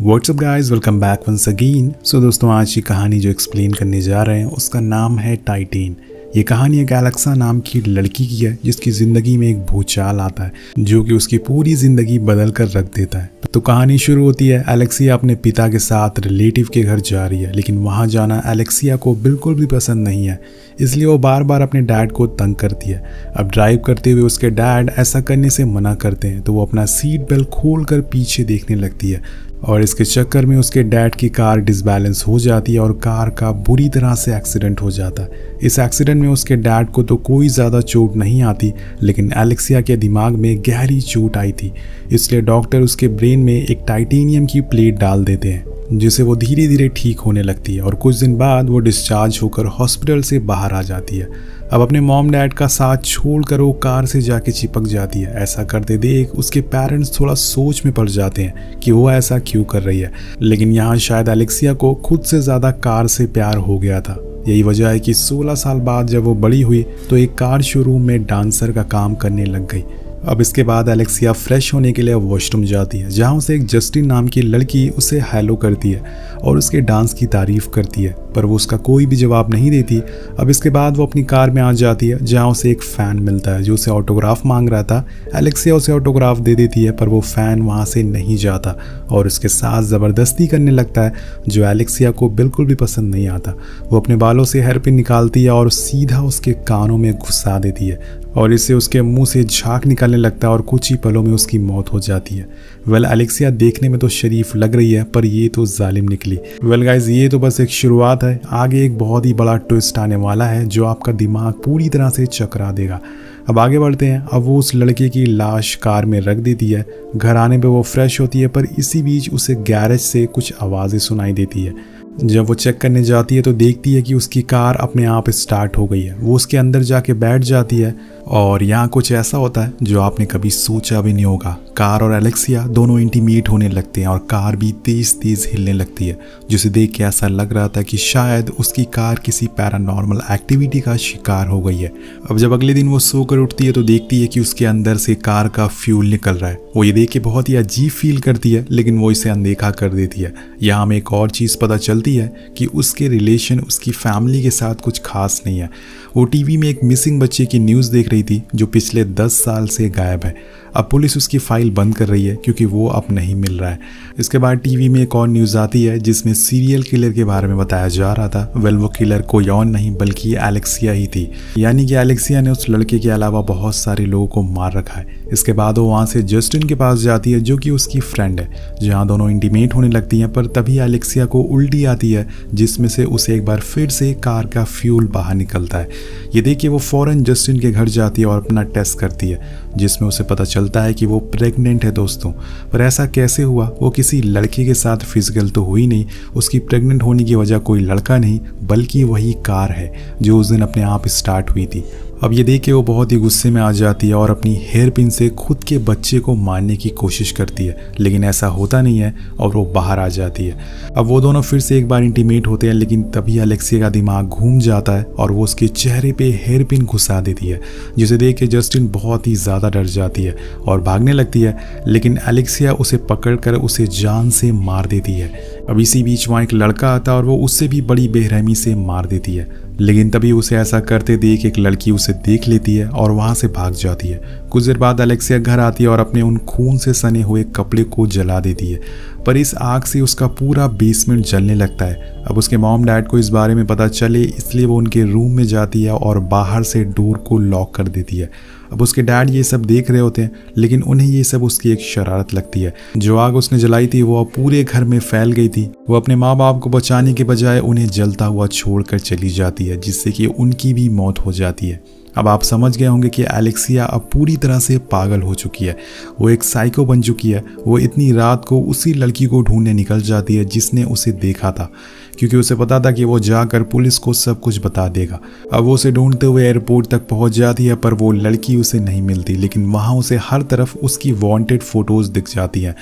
WhatsApp guys, welcome back once again. So दोस्तों, आज की कहानी जो एक्सप्लेन करने जा रहे हैं उसका नाम है टाइटेन। ये कहानी एक एलेक्सा नाम की लड़की की है जिसकी ज़िंदगी में एक भूचाल आता है जो कि उसकी पूरी ज़िंदगी बदल कर रख देता है। तो कहानी शुरू होती है। एलेक्सिया अपने पिता के साथ रिलेटिव के घर जा रही है, लेकिन वहाँ जाना एलेक्सिया को बिल्कुल भी पसंद नहीं है, इसलिए वो बार बार अपने डैड को तंग करती है। अब ड्राइव करते हुए उसके डैड ऐसा करने से मना करते हैं तो वो अपना सीट बेल्ट खोल कर पीछे देखने लगती है और इसके चक्कर में उसके डैड की कार डिसबैलेंस हो जाती है और कार का बुरी तरह से एक्सीडेंट हो जाता है। इस एक्सीडेंट में उसके डैड को तो कोई ज़्यादा चोट नहीं आती, लेकिन एलेक्सिया के दिमाग में गहरी चोट आई थी, इसलिए डॉक्टर उसके ब्रेन में एक टाइटेनियम की प्लेट डाल देते हैं जिससे वो धीरे धीरे ठीक होने लगती है और कुछ दिन बाद वो डिस्चार्ज होकर हॉस्पिटल से बाहर आ जाती है। अब अपने मॉम डैड का साथ छोड़कर वो कार से जाके चिपक जाती है। ऐसा करते देख उसके पेरेंट्स थोड़ा सोच में पड़ जाते हैं कि वो ऐसा क्यों कर रही है, लेकिन यहाँ शायद एलेक्सिया को खुद से ज़्यादा कार से प्यार हो गया था। यही वजह है कि 16 साल बाद जब वो बड़ी हुई तो एक कार शोरूम में डांसर का काम करने लग गई। अब इसके बाद एलेक्सिया फ्रेश होने के लिए वॉशरूम जाती है, जहाँ उसे एक जस्टिन नाम की लड़की उसे हेलो करती है और उसके डांस की तारीफ करती है, पर वो उसका कोई भी जवाब नहीं देती। अब इसके बाद वो अपनी कार में आ जाती है जहाँ उसे एक फ़ैन मिलता है जो उसे ऑटोग्राफ मांग रहा था। एलेक्सिया उसे ऑटोग्राफ दे देती है, पर वो फ़ैन वहाँ से नहीं जाता और उसके साथ ज़बरदस्ती करने लगता है जो एलेक्सिया को बिल्कुल भी पसंद नहीं आता। वो अपने बालों से हेयर पिन निकालती है और सीधा उसके कानों में घुसा देती है और इससे उसके मुंह से झाग निकलने लगता है और कुछ ही पलों में उसकी मौत हो जाती है। वेल, एलेक्सिया देखने में तो शरीफ लग रही है, पर ये तो जालिम निकली। वेल गाइज, ये तो बस एक शुरुआत है, आगे एक बहुत ही बड़ा ट्विस्ट आने वाला है जो आपका दिमाग पूरी तरह से चकरा देगा। अब आगे बढ़ते हैं। अब वो उस लड़के की लाश कार में रख देती है। घर आने पे वो फ्रेश होती है, पर इसी बीच उसे गैरेज से कुछ आवाज़ें सुनाई देती है। जब वो चेक करने जाती है तो देखती है कि उसकी कार अपने आप स्टार्ट हो गई है। वो उसके अंदर जाके बैठ जाती है और यहाँ कुछ ऐसा होता है जो आपने कभी सोचा भी नहीं होगा। कार और एलेक्सिया दोनों इंटीमेट होने लगते हैं और कार भी तेज तेज हिलने लगती है, जिसे देख के ऐसा लग रहा था कि शायद उसकी कार किसी पैरानॉर्मल एक्टिविटी का शिकार हो गई है। अब जब अगले दिन वो सोकर उठती है तो देखती है कि उसके अंदर से कार का फ्यूल निकल रहा है। वो ये देख के बहुत ही अजीब फील करती है, लेकिन वो इसे अनदेखा कर देती है। यहाँ हमें एक और चीज़ पता चलती है कि उसके रिलेशन उसकी फैमिली के साथ कुछ खास नहीं है। वो टीवी में एक मिसिंग बच्चे की न्यूज़ देख रही थी जो पिछले 10 साल से गायब है। अब पुलिस उसकी फाइल बंद कर रही है क्योंकि वो अब नहीं मिल रहा है। इसके बाद टीवी में एक और न्यूज़ आती है जिसमें सीरियल किलर के बारे में बताया जा रहा था। वेल, वो किलर कोई और नहीं बल्कि एलेक्सिया ही थी, यानी कि एलेक्सिया ने उस लड़के के अलावा बहुत सारे लोगों को मार रखा है। इसके बाद वो वहाँ से जस्टिन के पास जाती है जो कि उसकी फ्रेंड है, जहाँ दोनों इंटीमेट होने लगती हैं। पर तभी एलेक्सिया को उल्टी आती है जिसमें से उसे एक बार फिर से कार का फ्यूल बाहर निकलता है। ये देखिए वो फ़ौरन जस्टिन के घर जाती है और अपना टेस्ट करती है, जिसमें उसे पता चलता है कि वो प्रेग्नेंट है दोस्तों। पर ऐसा कैसे हुआ? वो किसी लड़के के साथ फिजिकल तो हुई नहीं। उसकी प्रेग्नेंट होने की वजह कोई लड़का नहीं बल्कि वही कार है जो उस दिन अपने आप स्टार्ट हुई थी। अब ये देख के वो बहुत ही गुस्से में आ जाती है और अपनी हेयर पिन से खुद के बच्चे को मारने की कोशिश करती है, लेकिन ऐसा होता नहीं है और वो बाहर आ जाती है। अब वो दोनों फिर से एक बार इंटीमेट होते हैं, लेकिन तभी एलेक्सिया का दिमाग घूम जाता है और वो उसके चेहरे पे हेयर पिन घुसा देती है, जिसे देख के जस्टिन बहुत ही ज़्यादा डर जाती है और भागने लगती है, लेकिन एलेक्सिया उसे पकड़कर उसे जान से मार देती है। अब इसी बीच वहाँ एक लड़का आता है और वो उससे भी बड़ी बेरहमी से मार देती है, लेकिन तभी उसे ऐसा करते देख एक लड़की उसे देख लेती है और वहाँ से भाग जाती है। कुछ देर बाद एलेक्सिया घर आती है और अपने उन खून से सने हुए कपड़े को जला देती है, पर इस आग से उसका पूरा बेसमेंट जलने लगता है। अब उसके मॉम डैड को इस बारे में पता चले, इसलिए वो उनके रूम में जाती है और बाहर से डोर को लॉक कर देती है। अब उसके डैड ये सब देख रहे होते हैं, लेकिन उन्हें ये सब उसकी एक शरारत लगती है। जो आग उसने जलाई थी वो अब पूरे घर में फैल गई थी। वो अपने माँ बाप को बचाने के बजाय उन्हें जलता हुआ छोड़कर चली जाती है, जिससे कि उनकी भी मौत हो जाती है। अब आप समझ गए होंगे कि एलेक्सिया अब पूरी तरह से पागल हो चुकी है। वो एक साइको बन चुकी है। वो इतनी रात को उसी लड़की को ढूंढने निकल जाती है जिसने उसे देखा था, क्योंकि उसे पता था कि वो जाकर पुलिस को सब कुछ बता देगा। अब वो उसे ढूंढते हुए एयरपोर्ट तक पहुंच जाती है, पर वो लड़की उसे नहीं मिलती, लेकिन वहाँ उसे हर तरफ उसकी वांटेड फ़ोटोज़ दिख जाती हैं।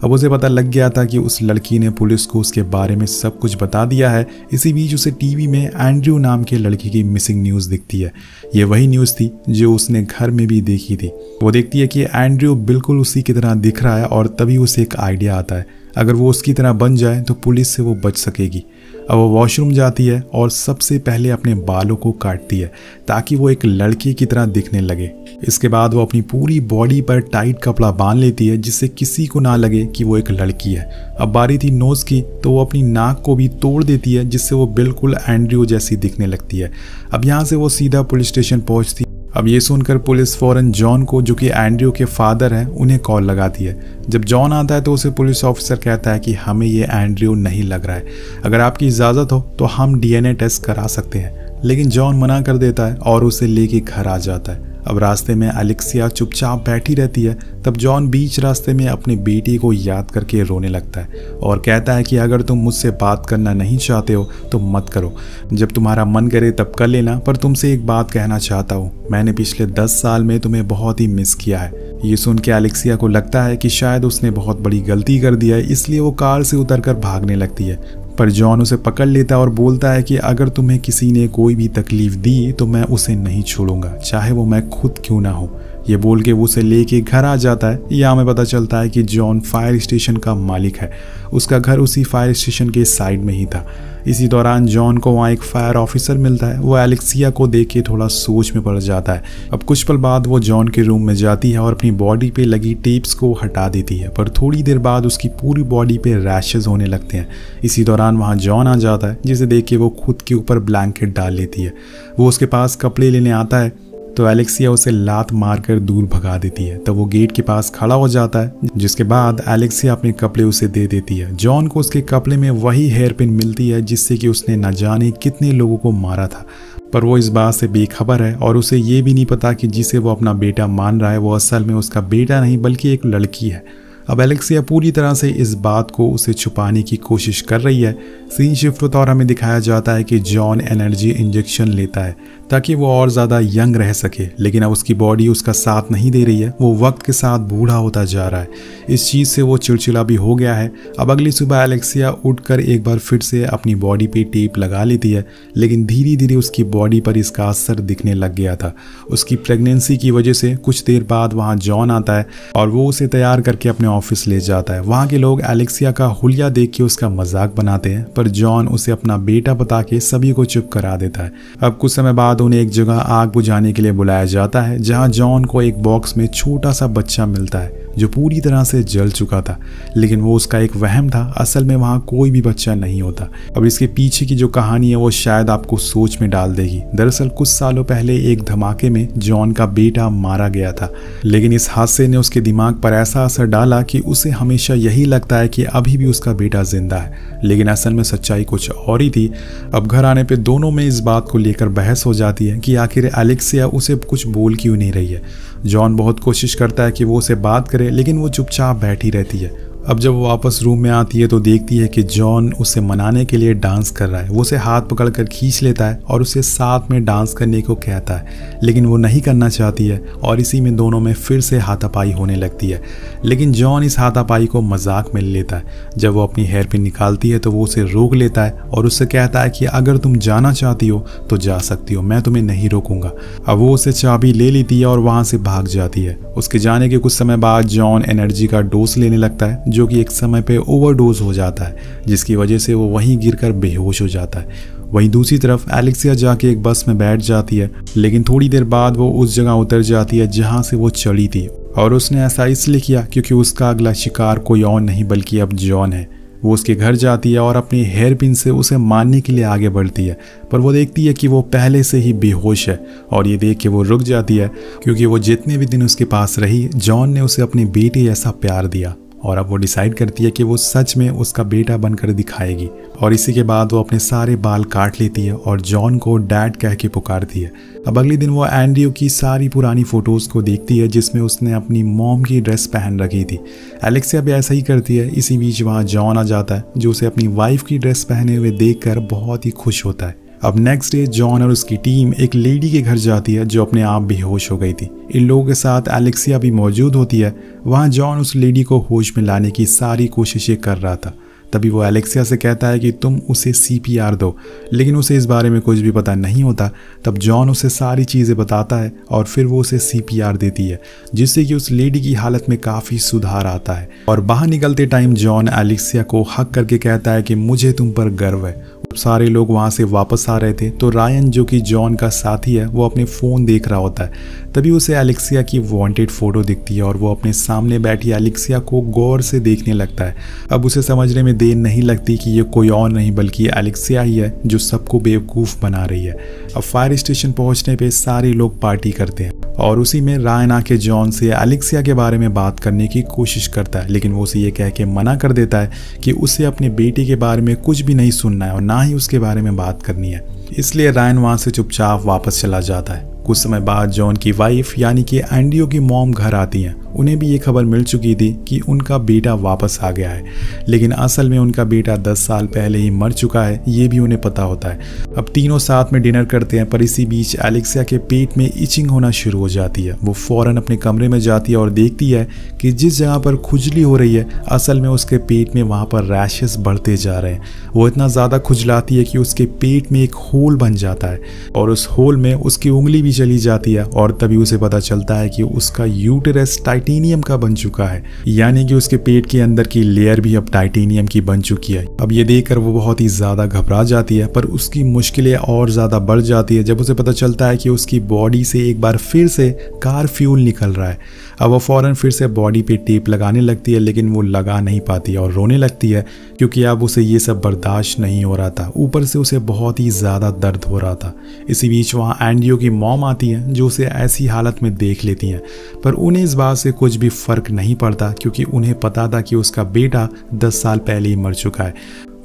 अब उसे पता लग गया था कि उस लड़की ने पुलिस को उसके बारे में सब कुछ बता दिया है। इसी बीच उसे टीवी में एंड्रयू नाम के लड़के की मिसिंग न्यूज़ दिखती है। ये वही न्यूज़ थी जो उसने घर में भी देखी थी। वो देखती है कि एंड्रयू बिल्कुल उसी की तरह दिख रहा है और तभी उसे एक आइडिया आता है। अगर वो उसकी तरह बन जाए तो पुलिस से वो बच सकेगी। अब वो वॉशरूम जाती है और सबसे पहले अपने बालों को काटती है ताकि वो एक लड़की की तरह दिखने लगे। इसके बाद वो अपनी पूरी बॉडी पर टाइट कपड़ा बांध लेती है जिससे किसी को ना लगे कि वो एक लड़की है। अब बारी थी नोज़ की, तो वो अपनी नाक को भी तोड़ देती है जिससे वो बिल्कुल एंड्रयू जैसी दिखने लगती है। अब यहाँ से वो सीधा पुलिस स्टेशन पहुँचती है। अब ये सुनकर पुलिस फौरन जॉन को, जो कि एंड्रयू के फादर हैं, उन्हें कॉल लगाती है। जब जॉन आता है तो उसे पुलिस ऑफिसर कहता है कि हमें ये एंड्रयू नहीं लग रहा है, अगर आपकी इजाज़त हो तो हम DNA टेस्ट करा सकते हैं। लेकिन जॉन मना कर देता है और उसे लेके घर आ जाता है। अब रास्ते में एलेक्सिया चुपचाप बैठी रहती है। तब जॉन बीच रास्ते में अपने बेटी को याद करके रोने लगता है और कहता है कि अगर तुम मुझसे बात करना नहीं चाहते हो तो मत करो, जब तुम्हारा मन करे तब कर लेना, पर तुमसे एक बात कहना चाहता हूँ, मैंने पिछले 10 साल में तुम्हें बहुत ही मिस किया है। ये सुन के एलेक्सिया को लगता है कि शायद उसने बहुत बड़ी गलती कर दिया है, इसलिए वो कार से उतरकर भागने लगती है। पर जॉन उसे पकड़ लेता है और बोलता है कि अगर तुम्हें किसी ने कोई भी तकलीफ दी तो मैं उसे नहीं छोड़ूंगा, चाहे वो मैं खुद क्यों ना हो। ये बोल के वो उसे लेके घर आ जाता है। यहाँ हमें पता चलता है कि जॉन फायर स्टेशन का मालिक है। उसका घर उसी फायर स्टेशन के साइड में ही था। इसी दौरान जॉन को वहाँ एक फायर ऑफिसर मिलता है। वो एलेक्सिया को देख के थोड़ा सोच में पड़ जाता है। अब कुछ पल बाद वो जॉन के रूम में जाती है और अपनी बॉडी पे लगी टेप्स को हटा देती है, पर थोड़ी देर बाद उसकी पूरी बॉडी पे रैशेज होने लगते हैं। इसी दौरान वहाँ जॉन आ जाता है, जिसे देख के वो खुद के ऊपर ब्लैंकेट डाल लेती है। वो उसके पास कपड़े लेने आता है तो एलेक्सिया उसे लात मारकर दूर भगा देती है। तब वो गेट के पास खड़ा हो जाता है, जिसके बाद एलेक्सिया अपने कपड़े उसे दे देती है। जॉन को उसके कपड़े में वही हेयर पिन मिलती है जिससे कि उसने न जाने कितने लोगों को मारा था, पर वो इस बात से बेखबर है और उसे ये भी नहीं पता कि जिसे वो अपना बेटा मान रहा है वो असल में उसका बेटा नहीं बल्कि एक लड़की है। अब एलेक्सिया पूरी तरह से इस बात को उसे छुपाने की कोशिश कर रही है। सीन शिफ्ट होता और हमें दिखाया जाता है कि जॉन एनर्जी इंजेक्शन लेता है ताकि वो और ज़्यादा यंग रह सके, लेकिन अब उसकी बॉडी उसका साथ नहीं दे रही है। वो वक्त के साथ बूढ़ा होता जा रहा है। इस चीज़ से वो चिड़चिड़ा भी हो गया है। अब अगली सुबह एलेक्सिया उठकर एक बार फिर से अपनी बॉडी पे टेप लगा लेती है, लेकिन धीरे धीरे उसकी बॉडी पर इसका असर दिखने लग गया था। उसकी प्रेगनेंसी की वजह से कुछ देर बाद वहाँ जॉन आता है और वो उसे तैयार करके अपने ऑफिस ले जाता है। वहाँ के लोग एलेक्सिया का हुलिया देख के उसका मजाक बनाते हैं, पर जॉन उसे अपना बेटा बता के सभी को चुप करा देता है। अब कुछ समय बाद उन्हें एक जगह आग बुझाने के लिए बुलाया जाता है, जहां जॉन को एक बॉक्स में छोटा सा बच्चा मिलता है जो पूरी तरह से जल चुका था, लेकिन वो उसका एक वहम था। असल में वहां कोई भी बच्चा नहीं होता। अब इसके पीछे की जो कहानी है वो शायद आपको सोच में डाल देगी। दरअसल कुछ सालों पहले एक धमाके में जॉन का बेटा मारा गया था, लेकिन इस हादसे ने उसके दिमाग पर ऐसा असर डाला कि उसे हमेशा यही लगता है कि अभी भी उसका बेटा जिंदा है, लेकिन असल में सच्चाई कुछ और ही थी। अब घर आने पे दोनों में इस बात को लेकर बहस हो जाती है कि आखिर एलेक्सिया उसे कुछ बोल क्यों नहीं रही है। जॉन बहुत कोशिश करता है कि वो उसे बात करे, लेकिन वो चुपचाप बैठी रहती है। अब जब वो वापस रूम में आती है तो देखती है कि जॉन उसे मनाने के लिए डांस कर रहा है। वो उसे हाथ पकड़कर खींच लेता है और उसे साथ में डांस करने को कहता है, लेकिन वो नहीं करना चाहती है और इसी में दोनों में फिर से हाथापाई होने लगती है। लेकिन जॉन इस हाथापाई को मजाक में ले लेता है। जब वो अपनी हेयर पिन निकालती है तो वो उसे रोक लेता है और उससे कहता है कि अगर तुम जाना चाहती हो तो जा सकती हो, मैं तुम्हें नहीं रोकूंगा। अब वो उसे चाबी ले लेती है और वहां से भाग जाती है। उसके जाने के कुछ समय बाद जॉन एनर्जी का डोज लेने लगता है, जो कि एक समय पे ओवरडोज हो जाता है, जिसकी वजह से वो वहीं गिरकर बेहोश हो जाता है। वहीं दूसरी तरफ एलेक्सिया जाके एक बस में बैठ जाती है, लेकिन थोड़ी देर बाद वो उस जगह उतर जाती है जहां से वो चढ़ी थी, और उसने ऐसा इसलिए किया क्योंकि उसका अगला शिकार कोई और नहीं बल्कि अब जॉन है। वो उसके घर जाती है और अपनी हेयर पिन से उसे मारने के लिए आगे बढ़ती है, पर वो देखती है कि वो पहले से ही बेहोश है, और ये देख के वो रुक जाती है क्योंकि वो जितने भी दिन उसके पास रही जॉन ने उसे अपने बेटे जैसा प्यार दिया, और अब वो डिसाइड करती है कि वो सच में उसका बेटा बनकर दिखाएगी। और इसी के बाद वो अपने सारे बाल काट लेती है और जॉन को डैड कह के पुकारती है। अब अगले दिन वो एंड्रयू की सारी पुरानी फोटोज को देखती है जिसमें उसने अपनी मॉम की ड्रेस पहन रखी थी। एलेक्सिया भी ऐसा ही करती है। इसी बीच वहाँ जॉन आ जाता है जो उसे अपनी वाइफ की ड्रेस पहने हुए देखकर बहुत ही खुश होता है। अब नेक्स्ट डे जॉन और उसकी टीम एक लेडी के घर जाती है जो अपने आप बेहोश हो गई थी। इन लोगों के साथ एलेक्सिया भी मौजूद होती है। वहाँ जॉन उस लेडी को होश में लाने की सारी कोशिशें कर रहा था। तभी वो एलेक्सिया से कहता है कि तुम उसे CPR दो, लेकिन उसे इस बारे में कुछ भी पता नहीं होता। तब जॉन उसे सारी चीज़ें बताता है और फिर वो उसे CPR देती है, जिससे कि उस लेडी की हालत में काफ़ी सुधार आता है। और बाहर निकलते टाइम जॉन एलेक्सिया को हक करके कहता है कि मुझे तुम पर गर्व है। सारे लोग वहाँ से वापस आ रहे थे तो रायन, जो कि जॉन का साथी है, वो अपने फ़ोन देख रहा होता है। तभी उसे एलेक्सिया की वांटेड फ़ोटो दिखती है और वो अपने सामने बैठी एलेक्सिया को गौर से देखने लगता है। अब उसे समझने में देर नहीं लगती कि ये कोई और नहीं बल्कि एलेक्सिया ही है जो सबको बेवकूफ़ बना रही है। अब फायर स्टेशन पहुँचने पर सारे लोग पार्टी करते हैं और उसी में रायन आके जॉन से एलेक्सिया के बारे में बात करने की कोशिश करता है, लेकिन वो उसे ये कह के मना कर देता है कि उसे अपने बेटे के बारे में कुछ भी नहीं सुनना है और ना ही उसके बारे में बात करनी है। इसलिए रायन वहाँ से चुपचाप वापस चला जाता है। कुछ समय बाद जॉन की वाइफ यानी कि एंड्रियो की मॉम घर आती हैं। उन्हें भी ये खबर मिल चुकी थी कि उनका बेटा वापस आ गया है, लेकिन असल में उनका बेटा 10 साल पहले ही मर चुका है, ये भी उन्हें पता होता है। अब तीनों साथ में डिनर करते हैं, पर इसी बीच एलेक्सिया के पेट में इचिंग होना शुरू हो जाती है। वो फौरन अपने कमरे में जाती है और देखती है कि जिस जगह पर खुजली हो रही है असल में उसके पेट में वहाँ पर रैशेस बढ़ते जा रहे हैं। वो इतना ज़्यादा खुजलाती है कि उसके पेट में एक होल बन जाता है और उस होल में उसकी उंगली भी चली जाती है और तभी उसे पता चलता है कि उसका यूटेरस टाइटेनियम का बन चुका है, यानी कि उसके पेट के अंदर की लेयर भी अब टाइटेनियम की बन चुकी है। अब ये देखकर वो बहुत ही ज़्यादा घबरा जाती है, पर उसकी मुश्किलें और ज़्यादा बढ़ जाती है जब उसे पता चलता है कि उसकी बॉडी से एक बार फिर से कार फ्यूल निकल रहा है। अब वो फ़ौरन फिर से बॉडी पे टेप लगाने लगती है, लेकिन वो लगा नहीं पाती और रोने लगती है क्योंकि अब उसे ये सब बर्दाश्त नहीं हो रहा था। ऊपर से उसे बहुत ही ज़्यादा दर्द हो रहा था। इसी बीच वहाँ एंड्रियो की मॉम आती हैं जो उसे ऐसी हालत में देख लेती हैं, पर उन्हें इस बात से कुछ भी फ़र्क नहीं पड़ता क्योंकि उन्हें पता था कि उसका बेटा 10 साल पहले ही मर चुका है।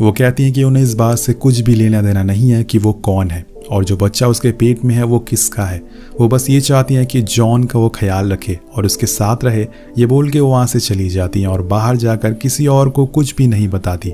वो कहती हैं कि उन्हें इस बात से कुछ भी लेना देना नहीं है कि वो कौन है और जो बच्चा उसके पेट में है वो किसका है। वो बस ये चाहती हैं कि जॉन का वो ख्याल रखे और उसके साथ रहे। ये बोल के वो वहाँ से चली जाती हैं और बाहर जाकर किसी और को कुछ भी नहीं बताती।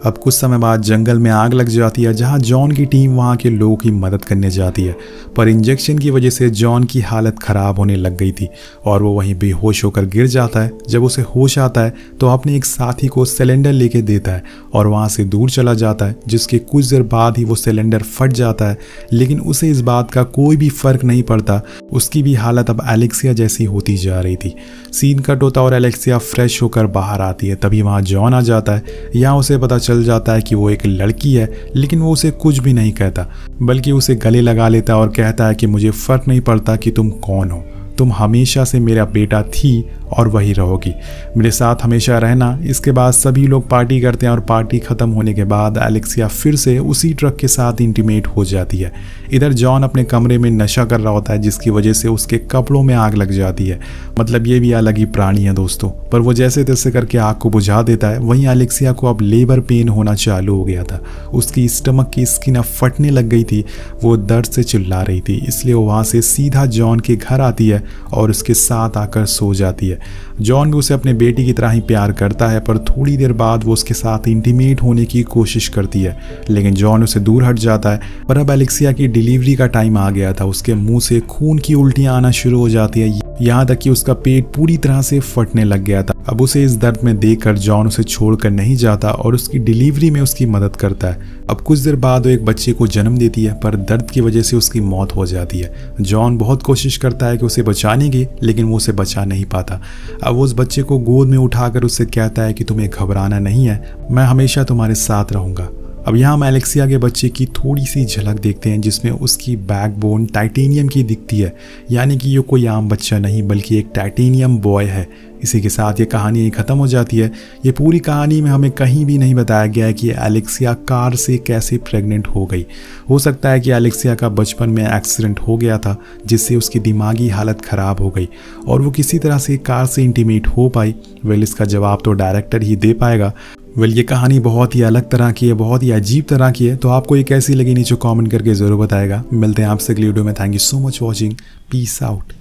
अब कुछ समय बाद जंगल में आग लग जाती है जहाँ जॉन की टीम वहाँ के लोगों की मदद करने जाती है, पर इंजेक्शन की वजह से जॉन की हालत ख़राब होने लग गई थी और वो वहीं बेहोश होकर गिर जाता है। जब उसे होश आता है तो अपने एक साथी को सिलेंडर लेके देता है और वहाँ से दूर चला जाता है, जिसके कुछ देर बाद ही वो सिलेंडर फट जाता है, लेकिन उसे इस बात का कोई भी फर्क नहीं पड़ता। उसकी भी हालत अब एलेक्सिया जैसी होती जा रही थी। सीन कट होता और एलेक्सिया फ्रेश होकर बाहर आती है। तभी वहाँ जॉन आ जाता है। यहाँ उसे पता चल जाता है कि वो एक लड़की है, लेकिन वो उसे कुछ भी नहीं कहता बल्कि उसे गले लगा लेता है और कहता है कि मुझे फर्क नहीं पड़ता कि तुम कौन हो, तुम हमेशा से मेरा बेटा थी और वही रहोगी, मेरे साथ हमेशा रहना। इसके बाद सभी लोग पार्टी करते हैं और पार्टी ख़त्म होने के बाद एलेक्सिया फिर से उसी ट्रक के साथ इंटीमेट हो जाती है। इधर जॉन अपने कमरे में नशा कर रहा होता है, जिसकी वजह से उसके कपड़ों में आग लग जाती है। मतलब ये भी अलग ही प्राणी है दोस्तों, पर वो जैसे तैसे करके आग को बुझा देता है। वहीं एलेक्सिया को अब लेबर पेन होना चालू हो गया था। उसकी स्टमक की स्किन अब फटने लग गई थी। वो दर्द से चिल्ला रही थी, इसलिए वो वहाँ से सीधा जॉन के घर आती है और उसके साथ आकर सो जाती है। जॉन भी उसे अपने बेटी की तरह ही प्यार करता है, पर थोड़ी देर बाद वो उसके साथ इंटीमेट होने की कोशिश करती है, लेकिन जॉन उसे दूर हट जाता है। पर अब एलेक्सिया की डिलीवरी का टाइम आ गया था। उसके मुंह से खून की उल्टियां आना शुरू हो जाती है, यहाँ तक कि उसका पेट पूरी तरह से फटने लग गया था। अब उसे इस दर्द में देखकर जॉन उसे छोड़कर नहीं जाता और उसकी डिलीवरी में उसकी मदद करता है। अब कुछ देर बाद वो एक बच्चे को जन्म देती है, पर दर्द की वजह से उसकी मौत हो जाती है। जॉन बहुत कोशिश करता है कि उसे बचाने की, लेकिन वो उसे बचा नहीं पाता। अब वो उस बच्चे को गोद में उठाकर उससे कहता है कि तुम्हें घबराना नहीं है, मैं हमेशा तुम्हारे साथ रहूँगा। अब यहाँ हम एलेक्सिया के बच्चे की थोड़ी सी झलक देखते हैं, जिसमें उसकी बैकबोन टाइटेनियम की दिखती है, यानी कि ये कोई आम बच्चा नहीं बल्कि एक टाइटेनियम बॉय है। इसी के साथ ये कहानी ख़त्म हो जाती है। ये पूरी कहानी में हमें कहीं भी नहीं बताया गया है कि एलेक्सिया कार से कैसे प्रेग्नेंट हो गई। हो सकता है कि एलेक्सिया का बचपन में एक्सीडेंट हो गया था, जिससे उसकी दिमागी हालत ख़राब हो गई और वो किसी तरह से कार से इंटीमेट हो पाई। वेल, इसका जवाब तो डायरेक्टर ही दे पाएगा। वेल, ये कहानी बहुत ही अलग तरह की है, बहुत ही अजीब तरह की है। तो आपको ये कैसी लगी नीचे कमेंट करके ज़रूर बताएगा। मिलते हैं आपसे अगली वीडियो में। Thank you so much watching. Peace out.